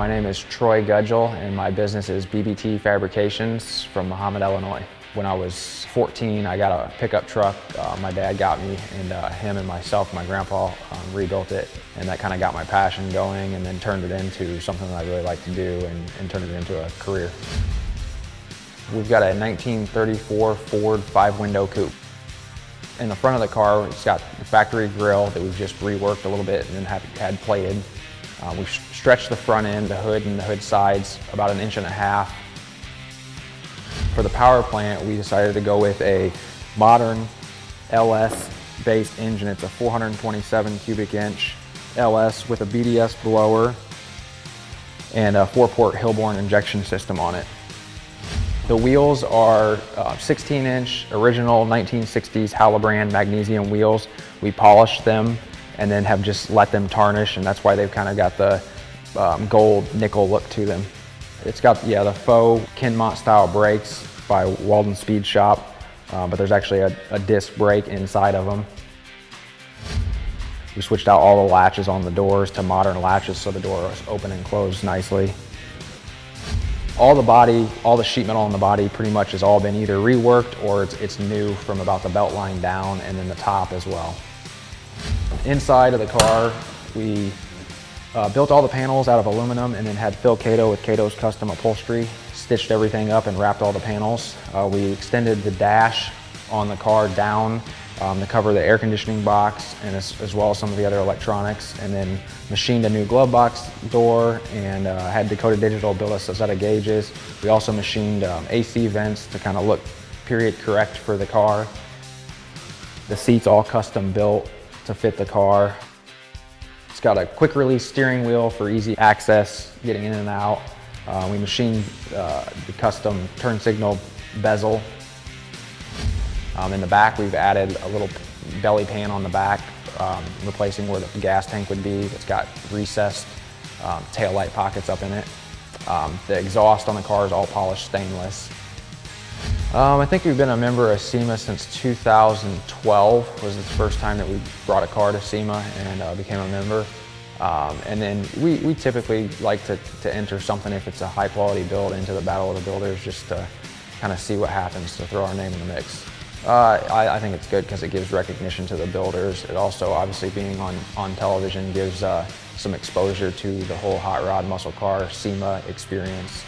My name is Troy Gudgel, and my business is BBT Fabrications from Muhammad, Illinois. When I was 14, I got a pickup truck. My dad got me, and him and myself, my grandpa, rebuilt it, and that kind of got my passion going, and then turned it into something that I really like to do, and turned it into a career. We've got a 1934 Ford 5-window coupe. In the front of the car, it's got the factory grille that we've just reworked a little bit and then had plated. We've stretched the front end, the hood, and the hood sides about 1.5 inches. For the power plant, we decided to go with a modern LS-based engine. It's a 427 cubic inch LS with a BDS blower and a 4-port Hilborn injection system on it. The wheels are 16-inch original 1960s Halibrand magnesium wheels. We polished them and then have just let them tarnish, and that's why they've kind of got the gold nickel look to them. It's got the faux Kinmont-style brakes by Walden Speed Shop, but there's actually a disc brake inside of them. We switched out all the latches on the doors to modern latches so the doors open and close nicely. All the sheet metal on the body pretty much has all been either reworked or it's new from about the belt line down, and then the top as well. Inside of the car, we built all the panels out of aluminum and then had Phil Cato with Cato's Custom Upholstery, stitched everything up and wrapped all the panels. We extended the dash on the car down to cover the air conditioning box, and as well as some of the other electronics, and then machined a new glove box door and had Dakota Digital build us a set of gauges. We also machined AC vents to kind of look period correct for the car. The seats all custom built to fit the car. It's got a quick release steering wheel for easy access, getting in and out. We machined the custom turn signal bezel. In the back, we've added a little belly pan on the back, replacing where the gas tank would be. It's got recessed tail light pockets up in it. The exhaust on the car is all polished stainless. I think we've been a member of SEMA since 2012 was the first time that we brought a car to SEMA and became a member. And then we typically like to enter something, if it's a high quality build, into the Battle of the Builders, just to kind of see what happens, to throw our name in the mix. I think it's good because it gives recognition to the builders. It also, obviously being on television, gives some exposure to the whole hot rod muscle car SEMA experience.